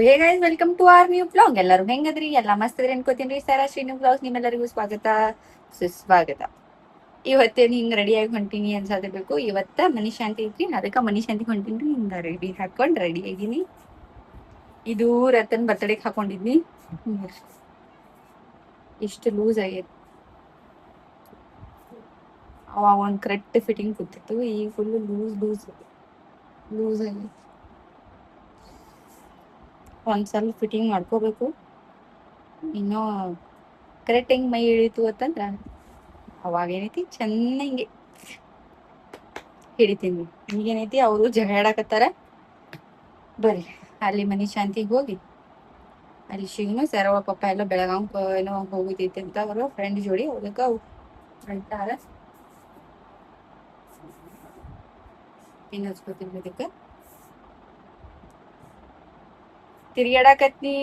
Hey guys, welcome to our new blog. ಎಲ್ಲರೂ ಹೆಂಗದ್ರಿ? ಎಲ್ಲ ಮಸ್ತ್ ಇದ್ರಿ ಅನ್ಕೋತೀನಿ. ಸರ ಶ್ರೀನು ಬ್ಲಾಗ್ಸ್ ನಿಮ್ಮೆಲ್ಲರಿಗೂ ಸ್ವಾಗತ ಸುಸ್ವಾಗತ. ಇವತ್ತೇನು ಹಿಂಗ್ ರೆಡಿ ಆಗಿ ಹೊಂಟೀನಿ ಅನ್ಸಾದಿರ್ಬೇಕು. ಇವತ್ತ ಮನಿಶಾಂತಿ ಐತ್ರಿ, ಅದಕ್ಕ ಮನಿಶಾಂತಿ ಹೊಂಟೀನಿ. ಹಿಂಗ ರೆಡಿ ಹಾಕೊಂಡ್ ರೆಡಿ ಆಗಿನಿ. ಇದು ರತನ್ ಬರ್ತಡೆಗೆ ಹಾಕೊಂಡಿದ್ನಿ. ಇಷ್ಟು ಲೂಸ್ ಆಗೈತಿ. ಅವ ಒಂದ್ ಕರೆಕ್ಟ್ ಫಿಟ್ಟಿಂಗ್ ಕೂತಿತ್ತು, ಈಗ ಫುಲ್ ಲೂಸ್ ಆಗಿ ಒಂದ್ಸಲ ಫಿಟ್ಟಿಂಗ್ ಮಾಡ್ಕೋಬೇಕು. ಇನ್ನೂ ಕರೆಕ್ಟ್ ಹೆಂಗ್ ಮೈ ಇಳಿತು ಅಂತಂದ್ರ ಅವಾಗ ಏನೈತಿ ಚೆನ್ನಾಗಿ ಹಿಡಿತೀನಿ. ಈಗೇನೈತಿ ಅವರು ಜಗಾಡಕತ್ತಾರ. ಬರ್ರಿ ಅಲ್ಲಿ ಮನಿಶಾಂತಿಗೆ ಹೋಗಿ ಅಲ್ಲಿ ಶಿವನು ಸರವ ಪಪ್ಪ ಎಲ್ಲ ಬೆಳಗಾವ್ ಏನೋ ಹೋಗಿದೈತಿ ಅಂತ ಅವರು ಫ್ರೆಂಡ್ ಜೋಡಿ. ಅದಕ್ಕ ಹೊಂಟಾರ. ಏನ್ ಹಚ್ಕೋತಿರ್ಬೇಕ ತಿರ್ಗಾಡಕತ್ನಿ,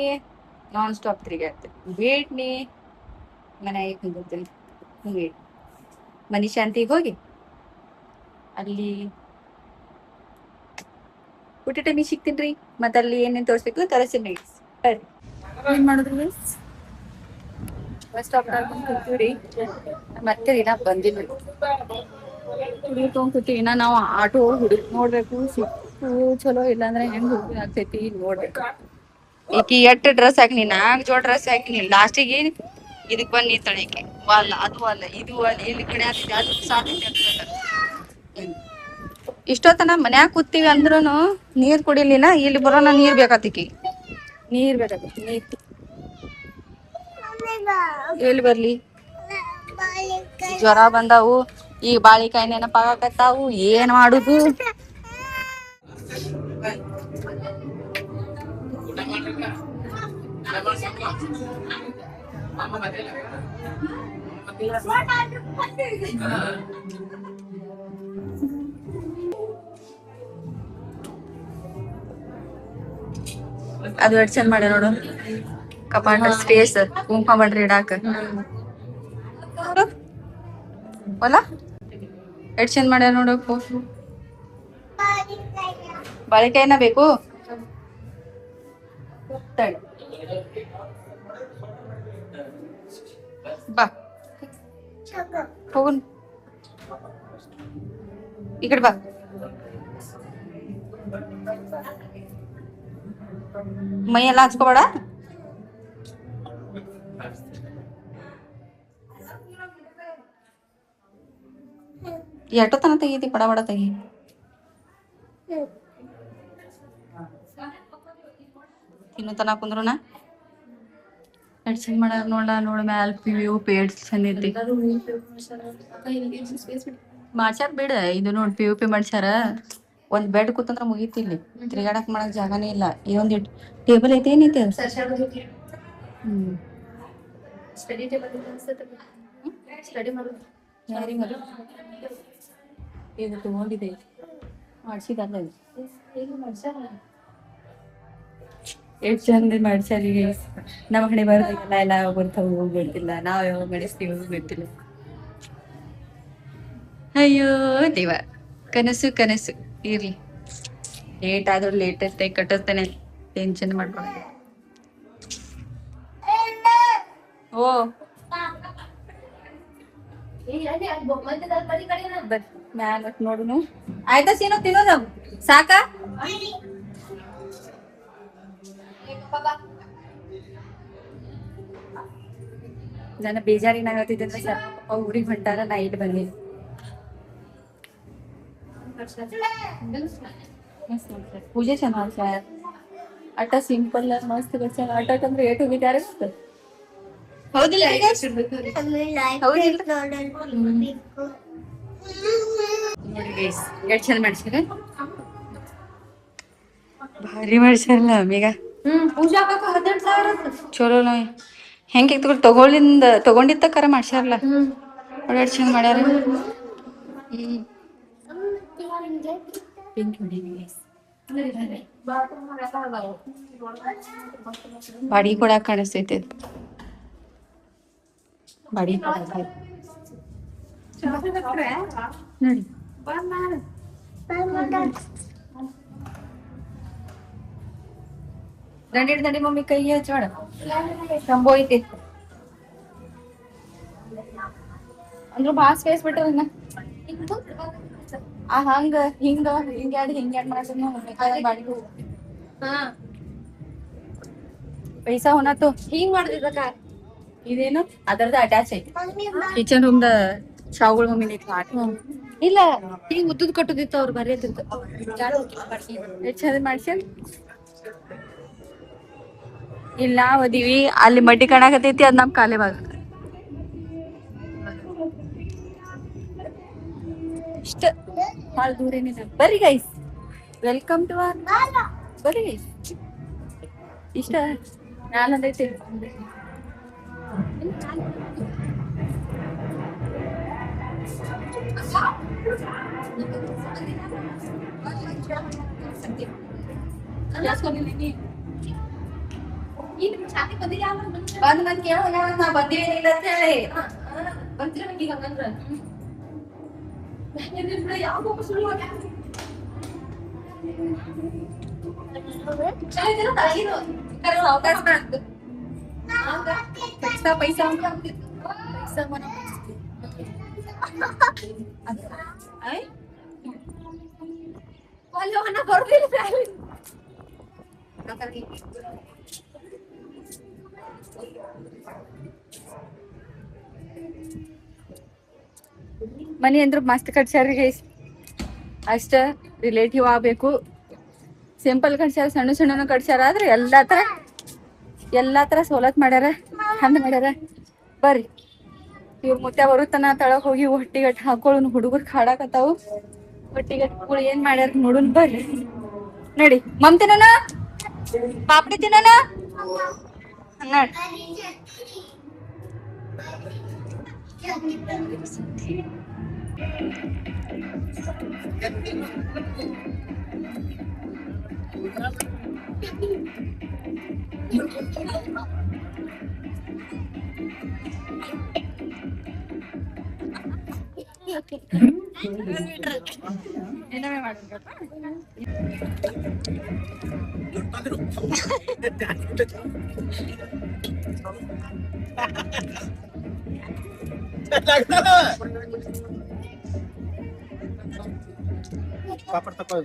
ನಾನ್ ಸ್ಟಾಪ್ ತಿರ್ಗಾಡ್ತೀನಿ. ಬೇಟ್ನಿ ಮನೆಗೆ ಕುಂದಿರ್ತೀನಿ. ಹಿಂಗೆ ಮನಿಶಾಂತಿಗೆ ಹೋಗಿ ಅಲ್ಲಿ ಊಟ ಟೈಮಿಗೆ ಸಿಗ್ತೀನಿ. ಮತ್ತೆ ಅಲ್ಲಿ ಏನೇನು ತೋರಿಸ್ಬೇಕು ತೋರಿಸ್ತೀನಿ. ಬರ್ರಿ. ಏನ್ ಮಾಡಿದ್ರಿ? ಬಸ್ ಸ್ಟಾಪ್ ಕೂತೀವ್ರಿ. ಮತ್ತೆ ದಿನ ಬಂದಿಲ್ಲ ಕೂತೀವಿ. ಇನ್ನ ನಾವು ಆಟೋ ಹುಡುಕ್ ನೋಡ್ಬೇಕು. ಸಿಕ್ಕು ಚಲೋ, ಇಲ್ಲಾಂದ್ರೆ ಹೆಂಗ್ ಹುಡುಗಿ ಆಗ್ತೈತಿ ನೋಡ್ಬೇಕು. ಈಕಿ ಎಟ್ಟು ಡ್ರೆಸ್ ಹಾಕಿನಿ, 4 ಜೋಡ್ ಡ್ರೆಸ್ ಹಾಕಿನಿ. ಲಾಸ್ಟಿಗೆ ಇದಕ್ ಬಂದ್ ನಿಂತಳಿಕೆ. ಅಲ್ಲ ಅದು ಅಲ್ಲ ಇದು ಅಲ್ಲ, ಇಲ್ಲಿ ಕಡೆ ಅದು ಸಾಧ್ಯತೆ. ಇಷ್ಟೊತ್ತನ ಮನ್ಯಾಗ ಕೂತೀವಿ ಅಂದ್ರೂನು ನೀರ್ ಕುಡಿಲಿಲ್ಲ. ಇಲ್ಲಿ ಬರೋಣ ನೀರ್ ಬೇಕತ್ತಿಕಿ. ನೀರ್ ಬೇಕಾಗತ್ತೆ. ನೀರ್ ಎಲ್ಲಿ ಬರ್ಲಿ? ಜ್ವರ ಬಂದಾವು. ಈಗ ಬಾಳಿಕಾಯಿ ನೆನಪಾಗಕತ್ತಾವು. ಏನ್ ಮಾಡುದು? ಅದು ಎಷ್ಟ್ ಚಂದ ಮಾಡ್ಯ ನೋಡು. ಕಪಾಟ ಸ್ಪೇಸ್ ಕುಂಕ ಮಾಡ್ರಿ ಇಡಾಕ. ಹೊಲ ಎಷ್ಟ್ ಚಂದ ಮಾಡ್ಯ ನೋಡು. ಬಾಳಿಕಾಯಿನ ಬೇಕು. ಬಾ ಹೋಗುನ್ ಈ ಕಡೆ ಬಾ. ಮೈ ಎಲ್ಲ ಹಚ್ಕೋಬೇಡ. ಎಷ್ಟೋ ತನ ತೆಗೀತಿ, ಬಡ ಬಡ ತೆಗಿ. ತಿನ್ನು ತನ ಕುಂದ್ರುನ ಎಷ್ಟ್ ಚಂದ ಮಾಡ ನೋಡ ಮ್ಯಾಲ ವ್ಯೂ ಪೇಡ್ ಚಂದ ಐತಿ. ಮಾಡ್ಸ್ಯಾರ ಬಿಡ. ಇದು ನೋಡ್ POP ಮಾಡ್ಸ್ಯಾರ. ಒಂದ್ ಬೆಡ್ ಕೂತಂದ್ರ ಮುಗೀತಿ. ಇಲ್ಲಿ ತಿರ್ಗಾಡಕ್ ಮಾಡಕ್ ಜಾಗನೇ ಇಲ್ಲ. ಇದೊಂದ್ ಟೇಬಲ್ ಐತಿ. ಏನೈತಿ ಸ್ಟಡಿ ಟೇಬಲ್ ಯಾರಿಗೆ ಇದು ತಗೊಂಡಿದೆ ಮಾಡ್ಸಿದಲ್ಲ. ಎಷ್ಟ್ ಚಂದ ಮಾಡ್ಸ್ಯಾರ. ಈಗ ನಮ್ಮ ಕಡೆ ಬರೋದಿಲ್ಲ. ಎಲ್ಲ ಬರ್ತಾವ ಗೊತ್ತಿಲ್ಲ. ನಾವ್ ಯಾವಾಗ ನಡೆಸ್ತೀವಿ ಗೊತ್ತಿಲ್ಲ. ಅಯ್ಯೋ ದೇವ, ಕನಸು ಕನಸು ಇರ್ಲಿ. ಲೇಟ್ ಆದ್ರೂ ಲೇಟೆಸ್ಟ್ ಆಗಿ ಕಟ್ಟಿಸ್ತೇನೆ. ಟೆನ್ಷನ್ ಮಾಡ್ಕೊಂಡು. ಓ ಮ್ಯಾಲ ನೋಡುನು. ಆಯ್ತಾ ಸೀನು? ತಿನ್ನೋದು ಸಾಕ? ನನ್ನ ಬೇಜಾರಿನಾಗತ್ತಿದ್ದೆ ಅಂದ್ರೆ ಸರ್ ಊರಿಗೆ ಹೊಂಟಾರ. ನಾ ಇಲ್ಲಿ ಬಂದೀನಿ. ಪೂಜೆ ಚಂದ ಮಾಡ್ಸ್ಯಾರ. ಅಟ ಸಿಂಪಲ್ ಮಸ್ತ್ ಬರ್ಸ್ಯಾರ. ಅಟಕಂದ್ರೆ ಏಟ್ ಹೋಗಿದ್ದಾರೆ ಹೌದಿಲ್ಲ? ಎಷ್ಟ್ ಚಂದ ಮಾಡ್ಸ್ಯಾರ. ಭಾರಿ ಮಾಡ್ಸ್ಯಾರಲ್ಲ ಮೇಗ. ಚಲೋ ಹೆಂಗೆ ತಗೊಂಡಿದ್ದ ಕರ ಮಾಡ್ಸ್ಯಾರಲ್ಲ. ಒಳ್ಳೆ ಚಂದ ಮಾಡ್ಯಾರ. ಬಾಡಿ ಕೊಡಾಕ ಕಾಣಿಸ್ತೈತಿ. ಬಾಡಿ ನೋಡಿ. ದಂಡಿ ಮಮ್ಮಿ ಕೈಗೆ ಹಚ್ಚೋಣ ಶಂಭೋ ಐತಿ ಅಂದ್ರ ಭಾಳ ಸ್ಪೇಸ್ ಬಿಟ್ಟವನ್ನ ಹಂಗ ಹಿಂಗ್ಯಾಡ್ ಮಾಡಿ ಪೈಸಾ ಹೊನಾತು ಹಿಂಗ್ ಮಾಡ್ತಿದ್ದಕ್ಕ ಇದೇನು ಅದರದ ಅಟ್ಯಾಚ್ ಐತಿ ಕಿಚನ್ ರೂಮ್ ದ ಶಾವುಗಳ ಮಮ್ಮಿ ಇಲ್ಲ ಹಿಂಗ್ ಉದ್ದದ್ ಕಟ್ಟುದಿತ್ತು ಅವ್ರು ಬರೆಯದಿತ್ತು ಚಂದ ಮಾಡ್ಸಿ ಇಲ್ಲ ಓದಿವಿ ಅಲ್ಲಿ ಮಡ್ಡಿ ಕಾಣಕತೈತಿ ಅದ್ ನಮ್ ಕಾಲೇ ಭಾಗ ಇಷ್ಟ ಭಾಳ ದೂರ ಏನಿಲ್ಲ ಬರ್ರಿ ಗೈಸ್ ವೆಲ್ಕಮ್ ಟು ಬರ್ರಿ ಗೈಸ್ ಇಷ್ಟ ನಾನಂದೈತಿ ಬಂದ್ ನನ್ ಕೇಳ ನಾ ಬಂದೇನಿಲ್ಲ ಅಂತ ಹೇಳಿ ಬಂದಿರ ಹಂಗಂದ್ರ ಯಾವ ಸುಳ್ಳು पैसा पैसा ಮನಿ ಅಂದ್ರ ಮಸ್ತ್ ಕಟ್ಸ್ಯಾರಿ ಗೈಸ್ ಅಷ್ಟ ರಿಲೇಟಿವ್ ಆಗ್ಬೇಕು ಸಿಂಪಲ್ ಕಟ್ಸ್ಯಾರ ಸಣ್ಣ ಸಣ್ಣನು ಕಟ್ಸ್ಯಾರ ಆದ್ರೆ ಎಲ್ಲಾ ತರ ಸವಲತ್ ಮಾಡ್ಯಾರ ಹಂದ ಮಾಡ್ಯಾರ ಬರ್ರಿ ಇವ್ರ ಮುತ್ಯ ಬರುತ್ತನ ತಳಕ್ ಹೋಗಿ ಹೊಟ್ಟಿಗಟ್ಟು ಹಾಕೊಳ್ಳೋನು ಹುಡುಗರು ಹಾಡಾಕತ್ತಾವು ಹೊಟ್ಟಿಗಟ್ಟು ಏನ್ ಮಾಡ್ಯಾರ ನೋಡುನ್ ಬರ್ರಿ ನಡಿ ಮಮ್ ತಿನ್ನೋಣ ಪಾಪಡಿ ತಿನ್ನೋಣ ನೋಡಿ ಏನವೇ ಮಾಡ್ಬೇಕಪ್ಪ ಪಾಪಡ್ ತಕೋ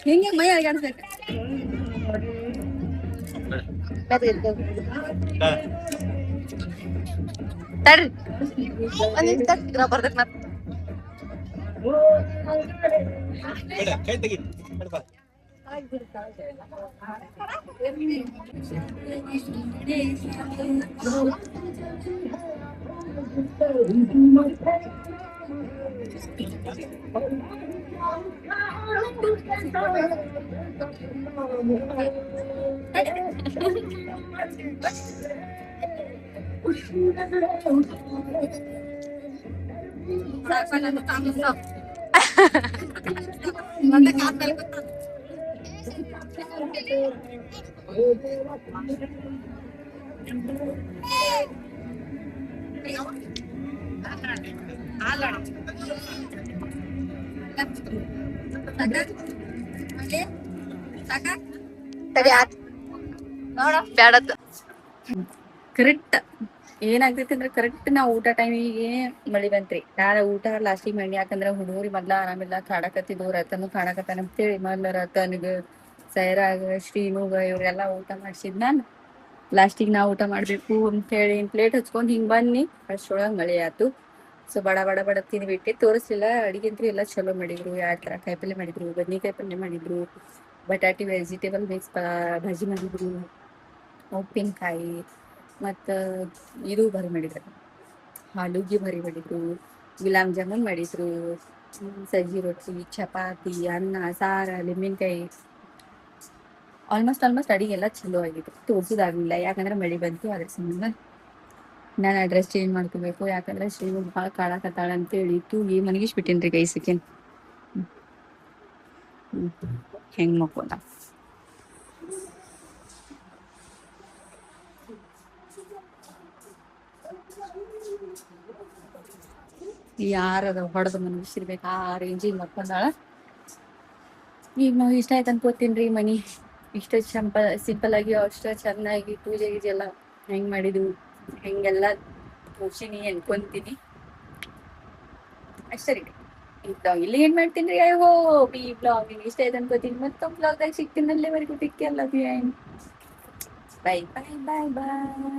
ಹಿಂಗೆ ಮೈ ಅಳಗಾಡ್ಬೇಕು ತಡ್ರಿ ಬರ್ತೈತಿ ಮತ್ ಕೈ ತೆಗಿ ಕರೆಕ್ಟ್ ಏನಾಗ್ತೈತಿ ಅಂದ್ರೆ ಕರೆಕ್ಟ್ ನಾವು ಊಟ ಟೈಮಿಗೆ ಮಳಿ ಬಂತ್ರಿ ನಾಳೆ ಊಟ ಲಾಸ್ಟಿಗೆ ಮಾಡಿ ಯಾಕಂದ್ರೆ ಹುಡುಗರಿ ಮೊದ್ಲ ಆರಾಮಿಲ್ಲ ಕಾಡಕತ್ತಿದ್ವು ರತನು ಕಾಡಕತ್ತಾನ ಅಂತೇಳಿ ಮೊದ್ಲ ರತನಿಗ ಸೈರಾಗ ಶ್ರೀನುಗ ಇವ್ರೆಲ್ಲಾ ಊಟ ಮಾಡ್ಸಿದ್ ನಾನು ಲಾಸ್ಟಿಗೆ ನಾವು ಊಟ ಮಾಡ್ಬೇಕು ಅಂತೇಳಿ ಪ್ಲೇಟ್ ಹಚ್ಕೊಂಡ್ ಹಿಂಗ್ ಬನ್ನಿ ಅಷ್ಟೊಳಗ್ ಮಳಿ ಆತು ಸೊ ಬಡ ತಿಂದ್ಬಿಟ್ಟು ತೋರಿಸ್ಲಿಲ್ಲ ಅಡಿಗೆಂತ್ರಿ ಎಲ್ಲ ಚಲೋ ಮಾಡಿದ್ರು 2 ತರ ಕಾಯಿಪಲ್ಲೆ ಮಾಡಿದ್ರು ಬದ್ನಿಕಾಯಿ ಪಲ್ಯ ಮಾಡಿದ್ರು ಬಟಾಟಿ ವೆಜಿಟೇಬಲ್ ಮಿಕ್ಸ್ ಭಾಜಿ ಮಾಡಿದ್ರು ಉಪ್ಪಿನಕಾಯಿ ಮತ್ತು ಇದು ಭರಿ ಮಾಡಿದ್ರು ಆಲೂಗಿ ಭರಿ ಮಾಡಿದ್ರು ಗುಲಾಬ್ ಜಾಮೂನ್ ಮಾಡಿದ್ರು ಸಜ್ಜಿ ರೊಟ್ಟಿ ಚಪಾತಿ ಅನ್ನ ಸಾರ ಲಿಂಬೆಕಾಯಿ ಆಲ್ಮೋಸ್ಟ್ ಅಡಿಗೆ ಎಲ್ಲ ಚಲೋ ಆಗಿತ್ತು ತೋರ್ಸೋದಾಗ್ಲಿಲ್ಲ ಯಾಕಂದ್ರೆ ಮಳೆ ಬಂತು ಅದ್ರ ಸಂಬಂಧ ನಾನು ಅಡ್ರೆಸ್ ಚೇಂಜ್ ಮಾಡ್ಕೋಬೇಕು ಯಾಕಂದ್ರೆ ಶ್ರೀನು ಭಾಳ ಕಾಳಕತ್ತಾಳ ಅಂತೇಳಿ ತೂಗಿ ಮನಗಿಸ್ಬಿಟ್ಟೇನ್ರಿ ಗೈಸಕೇನ್ ಹೆಂಗ್ ಮಕ್ಕೋದ ಯಾರದ ಹೊಡೆದು ಮನಗಿಸಿರ್ಬೇಕು ಆ ರೇಂಜಿಗೆ ಮಕ್ಕೊಂದಾಳ ಈಗ ನಾವು ಇಷ್ಟ ಆಯ್ತು ಅನ್ಕೋತೀನಿ ಮನಿ ಇಷ್ಟ ಸಿಂಪಲ್ ಆಗಿ ಅಷ್ಟ ಚೆನ್ನಾಗಿ ಪೂಜೆ ಗೀಜೆ ಎಲ್ಲ ಹೆಂಗ್ ಮಾಡಿದ್ವು ಹೆಂಗೆಲ್ಲ ಮುಗಿಸಿನಿ ಅನ್ಕೊಂತೀನಿ ಅಷ್ಟೇ ರೀ. ಈ ಬ್ಲಾಗ್ ಇಲ್ಲಿ ಏನ್ ಮಾಡ್ತೀನಿ ರೀ. ಐ ಹೋಪ್ ಈ ಬ್ಲಾಗ್ ನಿಮ್ಗೆ ಇಷ್ಟ ಆಯ್ತು ಅನ್ಕೋತೀನಿ. ಮತ್ತೊಂದು ಬ್ಲಾಗ್ದಾಗ ಸಿಗ್ತೀನಿ. ಅಲ್ಲಿವರೆಗೂ take care, love you and bye bye bye by.